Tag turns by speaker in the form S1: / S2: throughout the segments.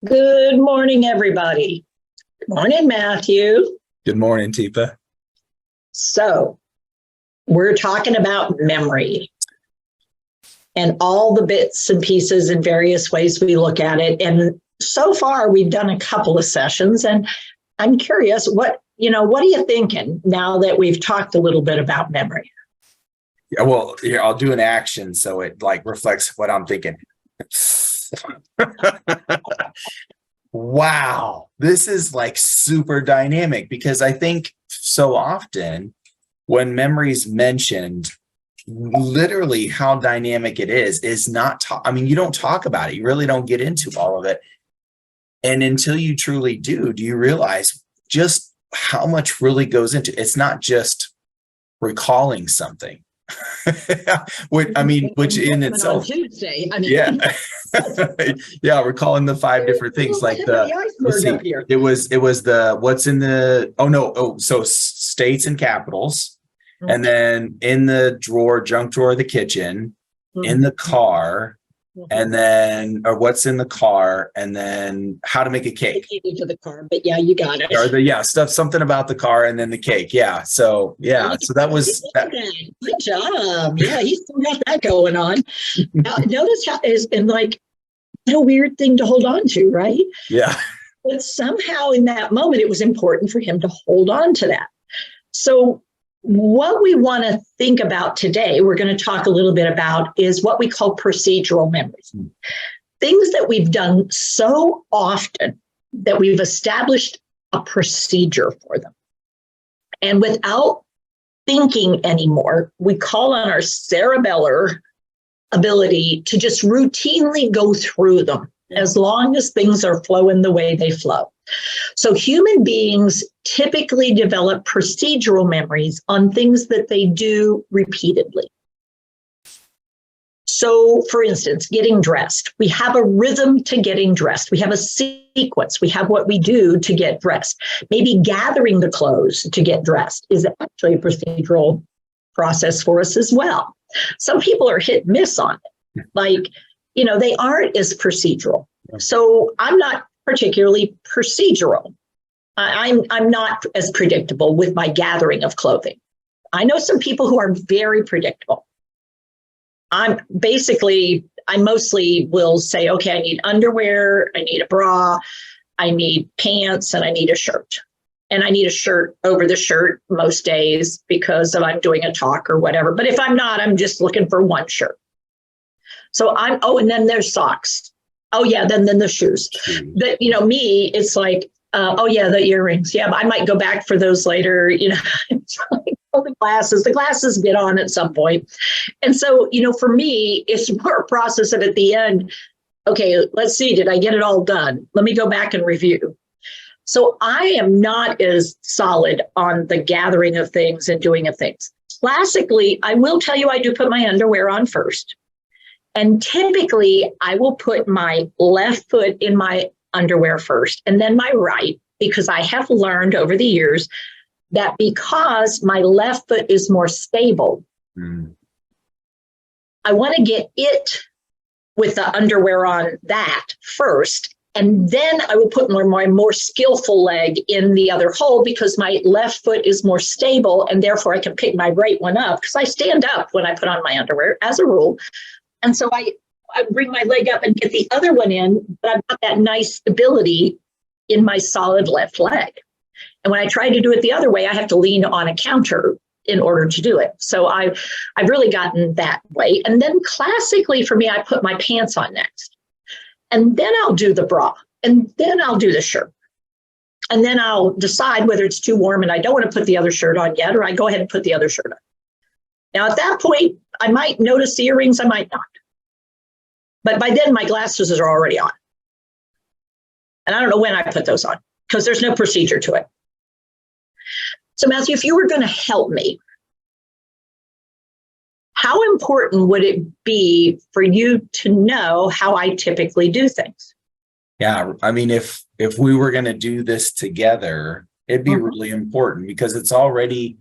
S1: Good morning, everybody. Good morning, Matthew.
S2: Good morning, Teepa.
S1: So, we're talking about memory and all the bits and pieces and various ways we look at it. And so far, we've done a couple of sessions, and I'm curious, what are you thinking now that we've talked a little bit about memory?
S2: Yeah, well, here, I'll do an action so it reflects what I'm thinking. Wow, this is super dynamic, because I think so often when memory's mentioned, literally how dynamic it is not you don't talk about it. You really don't get into all of it. And until you truly do you realize just how much really goes into it. It's not just recalling something. which in itself,
S1: on Tuesday,
S2: yeah. Yeah, we're calling the 5 different things, like it was the what's in the so states and capitals, and then in the junk drawer of the kitchen, in the car, and then what's in the car, and then how to make a cake.
S1: To the car, but yeah, you got it.
S2: Or something about the car, and then the cake. Yeah. So that was that.
S1: Good job. Yeah, he's still got that going on. Now, notice how it's been a weird thing to hold on to, right?
S2: Yeah.
S1: But somehow in that moment, it was important for him to hold on to that. So what we want to think about today, we're going to talk a little bit about, is what we call procedural memories. Things that we've done so often that we've established a procedure for them. And without thinking anymore, we call on our cerebellar ability to just routinely go through them as long as things are flowing the way they flow. So human beings typically develop procedural memories on things that they do repeatedly. So, for instance, getting dressed. We have a rhythm to getting dressed. We have a sequence. We have what we do to get dressed. Maybe gathering the clothes to get dressed is actually a procedural process for us as well. Some people are hit and miss on it. They aren't as procedural. So I'm not particularly procedural. I'm not as predictable with my gathering of clothing. I know some people who are very predictable. I mostly will say, okay, I need underwear, I need a bra, I need pants, and I need a shirt. And I need a shirt over the shirt most days because I'm doing a talk or whatever. But if I'm not, I'm just looking for one shirt. So and then there's socks. Oh yeah, then the shoes. But me, it's the earrings. Yeah, I might go back for those later. It's the glasses get on at some point. And so, for me, it's more a process of at the end, okay, let's see, did I get it all done? Let me go back and review. So I am not as solid on the gathering of things and doing of things. Classically, I will tell you, I do put my underwear on first. And typically, I will put my left foot in my underwear first, and then my right, because I have learned over the years that because my left foot is more stable, I want to get it with the underwear on that first. And then I will put my more skillful leg in the other hole because my left foot is more stable, and therefore I can pick my right one up because I stand up when I put on my underwear as a rule. And so I bring my leg up and get the other one in, but I've got that nice stability in my solid left leg. And when I try to do it the other way, I have to lean on a counter in order to do it. So I've really gotten that way. And then classically for me, I put my pants on next. And then I'll do the bra. And then I'll do the shirt. And then I'll decide whether it's too warm and I don't want to put the other shirt on yet, or I go ahead and put the other shirt on. Now, at that point, I might notice the earrings, I might not. But by then, my glasses are already on. And I don't know when I put those on because there's no procedure to it. So, Matthew, if you were going to help me, how important would it be for you to know how I typically do things?
S2: Yeah, if we were going to do this together, it'd be really important because it's already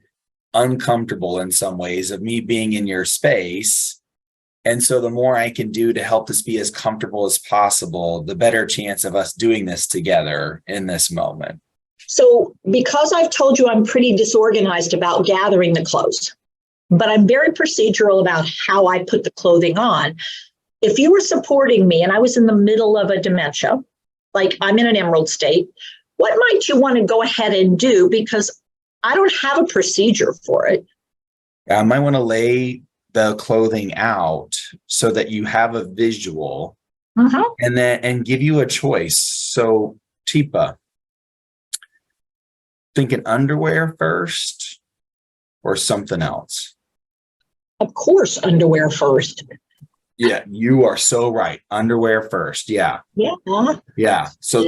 S2: uncomfortable in some ways of me being in your space And so the more I can do to help this be as comfortable as possible, the better chance of us doing this together in this moment.
S1: So because I've told you I'm pretty disorganized about gathering the clothes, but I'm very procedural about how I put the clothing on. If you were supporting me and I was in the middle of a dementia, like I'm in an emerald state, what might you want to go ahead and do? Because I don't have a procedure for it.
S2: I might want to lay the clothing out so that you have a visual and give you a choice. So Tipa, thinking underwear first or something else?
S1: Of course, underwear first.
S2: Yeah, you are so right. Underwear first. Yeah.
S1: Yeah.
S2: Yeah. So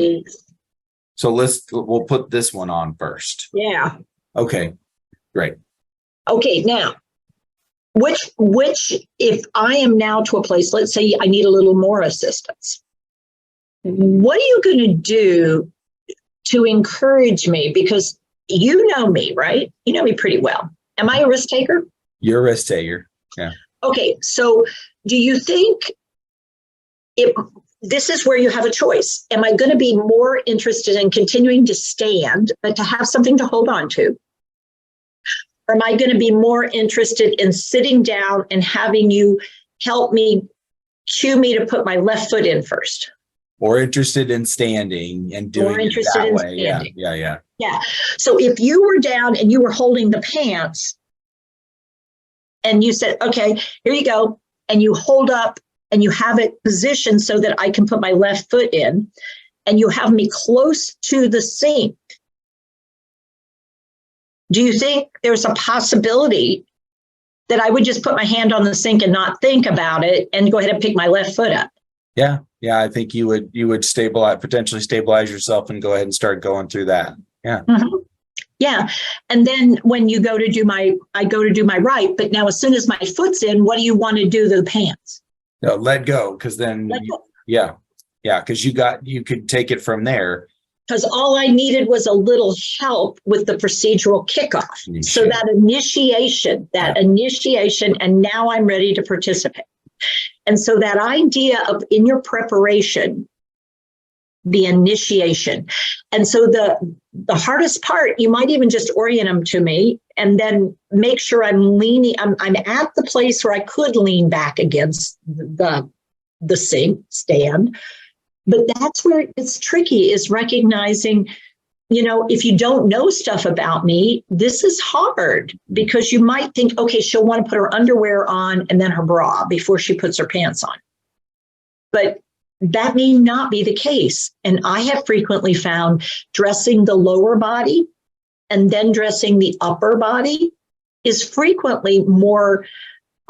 S2: we'll put this one on first.
S1: Yeah.
S2: Okay, great.
S1: Okay, now, which, if I am now to a place, let's say I need a little more assistance, what are you going to do to encourage me? Because you know me, right? You know me pretty well. Am I a risk taker?
S2: You're a risk taker. Yeah.
S1: Okay, so do you think this is where you have a choice? Am I going to be more interested in continuing to stand, but to have something to hold on to? Or am I going to be more interested in sitting down and having you help me, cue me to put my left foot in first?
S2: Or interested in standing and doing it that way.
S1: Standing.
S2: Yeah.
S1: So if you were down and you were holding the pants and you said, okay, here you go, and you hold up and you have it positioned so that I can put my left foot in, and you have me close to the sink, do you think there's a possibility that I would just put my hand on the sink and not think about it and go ahead and pick my left foot up?
S2: Yeah. I think you would potentially stabilize yourself and go ahead and start going through that. Yeah.
S1: Mm-hmm. Yeah. And then when you go to do I go to do my right, but now as soon as my foot's in, what do you want to do to the pants?
S2: No, let go. Cause then, yeah. Cause you could take it from there.
S1: Because all I needed was a little help with the procedural kickoff. So that initiation, and now I'm ready to participate. And so that idea of in your preparation, the initiation. And so the hardest part, you might even just orient them to me and then make sure I'm at the place where I could lean back against the sink stand. But that's where it's tricky, is recognizing, if you don't know stuff about me, this is hard, because you might think, okay, she'll want to put her underwear on and then her bra before she puts her pants on. But that may not be the case. And I have frequently found dressing the lower body and then dressing the upper body is frequently more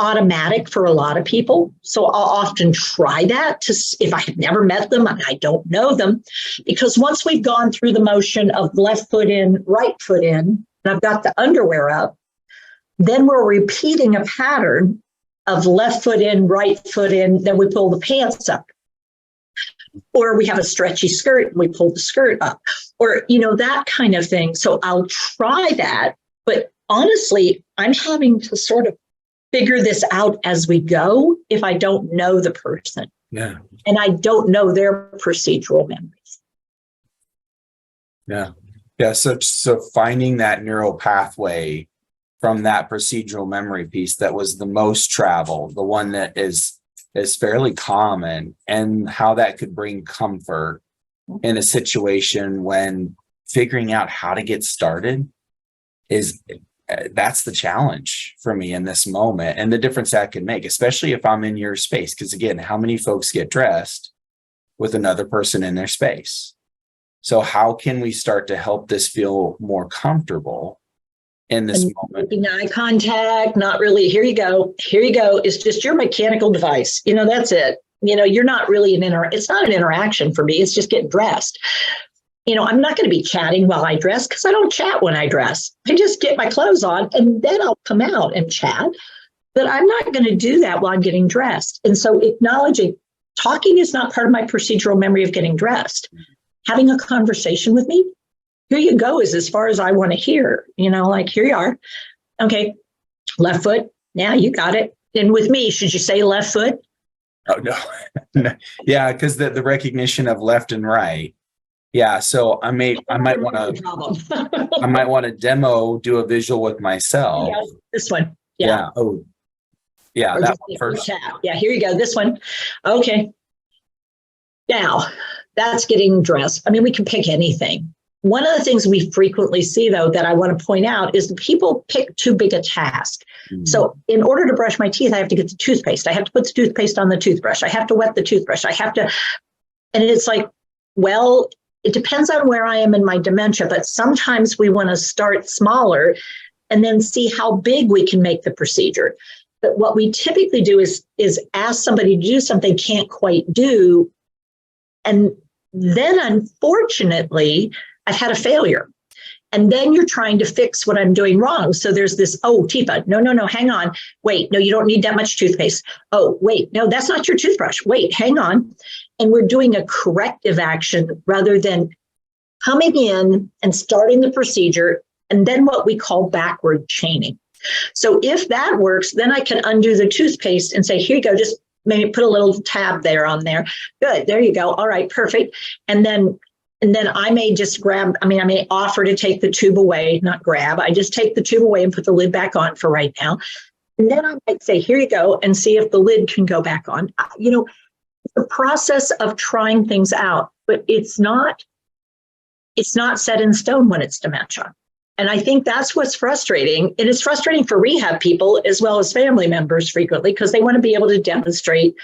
S1: automatic for a lot of people. So I'll often try that if I have never met them and I don't know them, because once we've gone through the motion of left foot in, right foot in, and I've got the underwear up, then we're repeating a pattern of left foot in, right foot in, then we pull the pants up. Or we have a stretchy skirt and we pull the skirt up, or, that kind of thing. So I'll try that. But honestly, I'm having to sort of figure this out as we go if I don't know the person.
S2: Yeah.
S1: And I don't know their procedural memories.
S2: Yeah. Yeah. So finding that neural pathway from that procedural memory piece that was the most traveled, the one that is fairly common, and how that could bring comfort in a situation when figuring out how to get started that's the challenge for me in this moment, and the difference that can make, especially if I'm in your space. Because again, how many folks get dressed with another person in their space? So how can we start to help this feel more comfortable in this moment?
S1: Making eye contact, not really, here you go. It's just your mechanical device. That's it. You're not really it's not an interaction for me. It's just getting dressed. I'm not going to be chatting while I dress, because I don't chat when I dress. I just get my clothes on and then I'll come out and chat. But I'm not going to do that while I'm getting dressed. And so acknowledging talking is not part of my procedural memory of getting dressed. Having a conversation with me, here you go, is as far as I want to hear. Here you are. Okay, left foot. Yeah, you got it. And with me, should you say left foot?
S2: Oh no. No. Yeah, because the recognition of left and right. Yeah. So I might want to
S1: Problem.
S2: do a visual with myself.
S1: Yeah, this one. Yeah.
S2: Yeah. Oh, yeah.
S1: Or
S2: That
S1: just
S2: one first.
S1: tap. Yeah, here you go. This one. Okay. Now that's getting dressed. I mean, we can pick anything. One of the things we frequently see, though, that I want to point out is that people pick too big a task. So in order to brush my teeth, I have to get the toothpaste. I have to put the toothpaste on the toothbrush. I have to wet the toothbrush. I have to, and it's like, well, it depends on where I am in my dementia, but sometimes we want to start smaller and then see how big we can make the procedure. But what we typically do is ask somebody to do something they can't quite do. And then unfortunately, I've had a failure. And then you're trying to fix what I'm doing wrong. So there's this, oh, Tifa, no, hang on. Wait, no, you don't need that much toothpaste. Oh, wait, no, that's not your toothbrush. Wait, hang on. And we're doing a corrective action rather than coming in and starting the procedure and then what we call backward chaining. So if that works, then I can undo the toothpaste and say, here you go, just maybe put a little tab there on there. Good, there you go. All right, perfect. And then I may just grab, I may offer to take the tube away, not grab. I just take the tube away and put the lid back on for right now. And then I might say, here you go, and see if the lid can go back on. You know, it's the process of trying things out, but it's not set in stone when it's dementia. And I think that's what's frustrating. It is frustrating for rehab people as well as family members frequently because they want to be able to demonstrate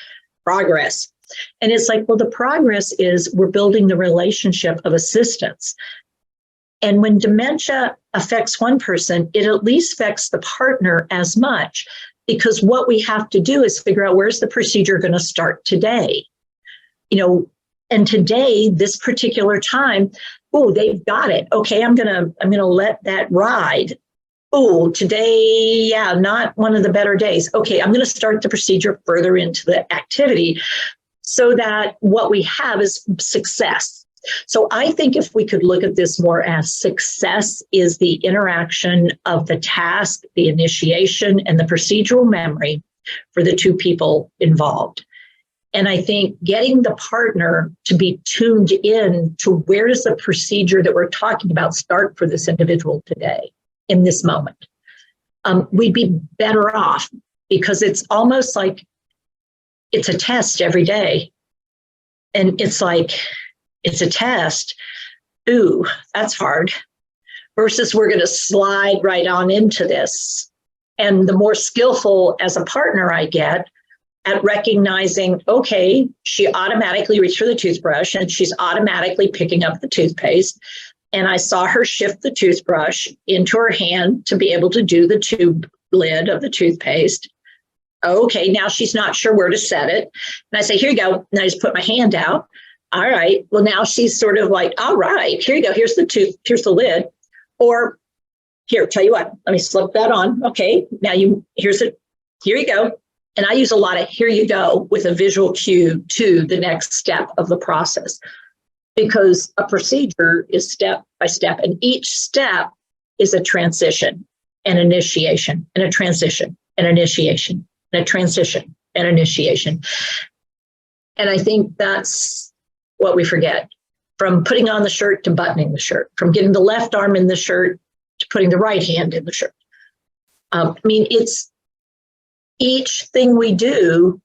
S1: progress. And it's like, well, the progress is we're building the relationship of assistance. And when dementia affects one person, it at least affects the partner as much because what we have to do is figure out where's the procedure going to start today. You know, and today, this particular time, oh, they've got it. Okay, I'm gonna let that ride. Oh, today, yeah, not one of the better days. Okay, I'm gonna start the procedure further into the activity so that what we have is success. So I think if we could look at this more as success is the interaction of the task, the initiation, and the procedural memory for the two people involved. And I think getting the partner to be tuned in to where does the procedure that we're talking about start for this individual today, in this moment, we'd be better off because it's almost like it's a test every day. And it's like, it's a test. Ooh, that's hard. Versus we're going to slide right on into this. And the more skillful as a partner I get, at recognizing, okay, she automatically reached for the toothbrush and she's automatically picking up the toothpaste. And I saw her shift the toothbrush into her hand to be able to do the tube lid of the toothpaste. Okay, now she's not sure where to set it. And I say, here you go. And I just put my hand out. All right. Well, now she's sort of like, all right, here you go. Here's the tooth, here's the lid. Or here, tell you what, let me slip that on. Okay, now here you go. And I use a lot of here you go with a visual cue to the next step of the process because a procedure is step by step and each step is a transition, an initiation, and a transition, an initiation, and a transition, and initiation. And I think that's what we forget from putting on the shirt to buttoning the shirt, from getting the left arm in the shirt to putting the right hand in the shirt. It's each thing we do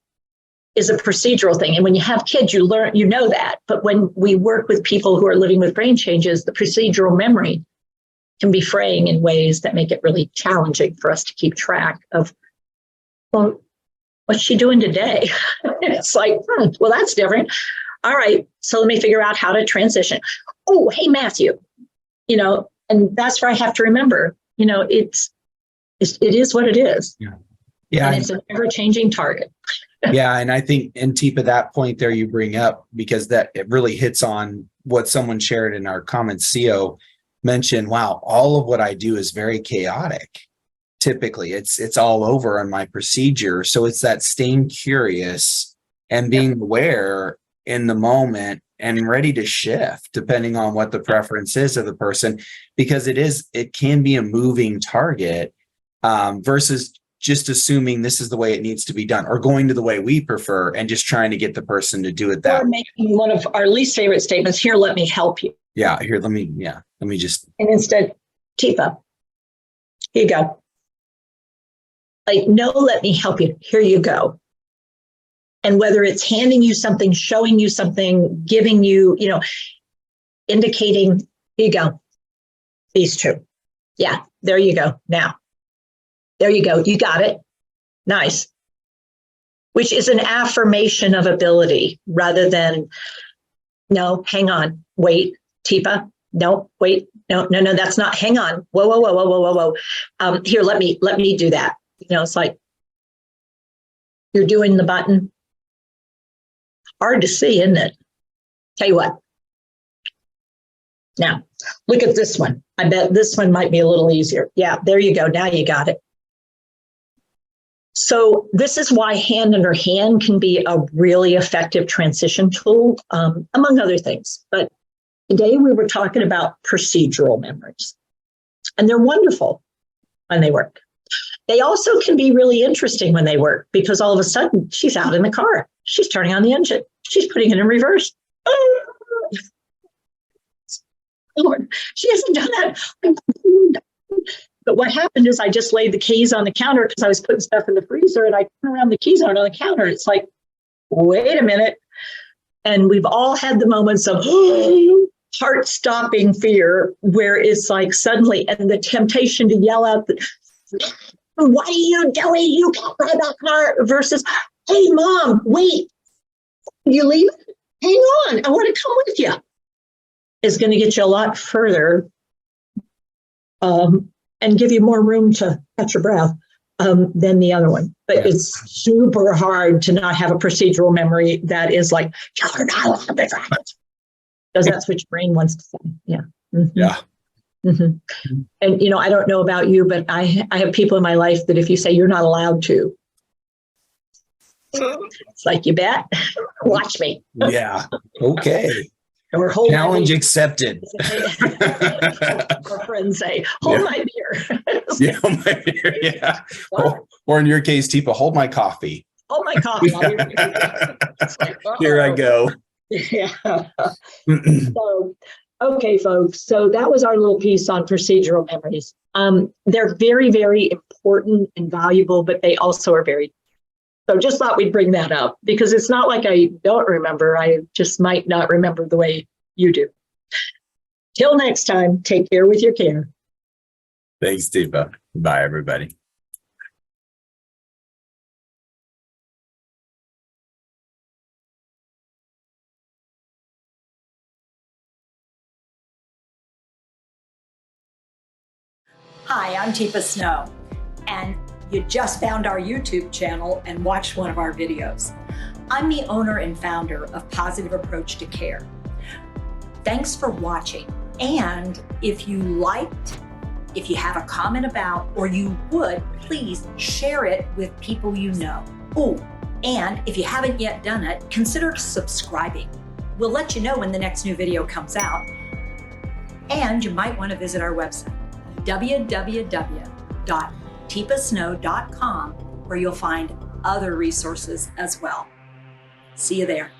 S1: is a procedural thing. And when you have kids, you learn, you know that. But when we work with people who are living with brain changes, the procedural memory can be fraying in ways that make it really challenging for us to keep track of, well, what's she doing today? It's like, well, that's different. All right, so let me figure out how to transition. Oh, hey, Matthew, and that's where I have to remember, it is what it is.
S2: Yeah. Yeah.
S1: And it's an ever-changing target.
S2: Yeah. And I think, and Teepa, that point there you bring up, because that it really hits on what someone shared in our comments. CO mentioned, wow, all of what I do is very chaotic. Typically, it's all over on my procedure. So it's that staying curious and being aware in the moment and ready to shift depending on what the preference is of the person, because it can be a moving target versus just assuming this is the way it needs to be done, or going to the way we prefer and just trying to get the person to do it that
S1: Or
S2: way.
S1: making one of our least favorite statements, here, let me help you.
S2: Yeah, here, let me just.
S1: And instead, Tifa, here you go. Like, no, let me help you. Here you go. And whether it's handing you something, showing you something, giving you, indicating, here you go. These two. Yeah, there you go. Now, there you go. You got it. Nice. Which is an affirmation of ability rather than, no, hang on, wait, Tifa. No, wait, no, that's not, hang on. Whoa. Here, let me do that. It's like you're doing the button. Hard to see, isn't it? Tell you what. Now, look at this one. I bet this one might be a little easier. Yeah, there you go. Now you got it. So this is why hand under hand can be a really effective transition tool, among other things. But today we were talking about procedural memories, and they're wonderful when they work. They also can be really interesting when they work, because all of a sudden she's out in the car. She's turning on the engine. She's putting it in reverse. She hasn't done that. But what happened is I just laid the keys on the counter because I was putting stuff in the freezer, and I turn around, the keys aren't on the counter. It's like, wait a minute. And we've all had the moments of heart-stopping fear where it's like suddenly, and the temptation to yell out, what are you doing? You can't drive that car. Versus, hey, Mom, wait. You leave? Hang on. I want to come with you. Is going to get you a lot further and give you more room to catch your breath than the other one. But it's super hard to not have a procedural memory that is like, you're not allowed to drive it. Because that's what your brain wants to say. Yeah. Mm-hmm.
S2: Yeah.
S1: Mm-hmm. And, I don't know about you, but I have people in my life that if you say you're not allowed to, it's like, you bet. Watch me.
S2: Yeah. Okay.
S1: Or hold
S2: challenge accepted.
S1: Our friends say, hold my beer.
S2: Yeah, hold my beer. Yeah. Or in your case, Tifa, hold my coffee.
S1: Hold my coffee. Like,
S2: here I go.
S1: Yeah. So, okay, folks. So that was our little piece on procedural memories. They're very, very important and valuable, but they also are very. So just thought we'd bring that up, because it's not like I don't remember. I just might not remember the way you do. Till next time, take care with your care.
S2: Thanks, Tifa. Bye, everybody.
S3: Hi, I'm Tifa Snow, and you just found our YouTube channel and watched one of our videos. I'm the owner and founder of Positive Approach to Care. Thanks for watching. And if you liked, if you have a comment about, or you would, please share it with people you know. Oh, and if you haven't yet done it, consider subscribing. We'll let you know when the next new video comes out. And you might want to visit our website, www.tifasnow.com, where you'll find other resources as well. See you there.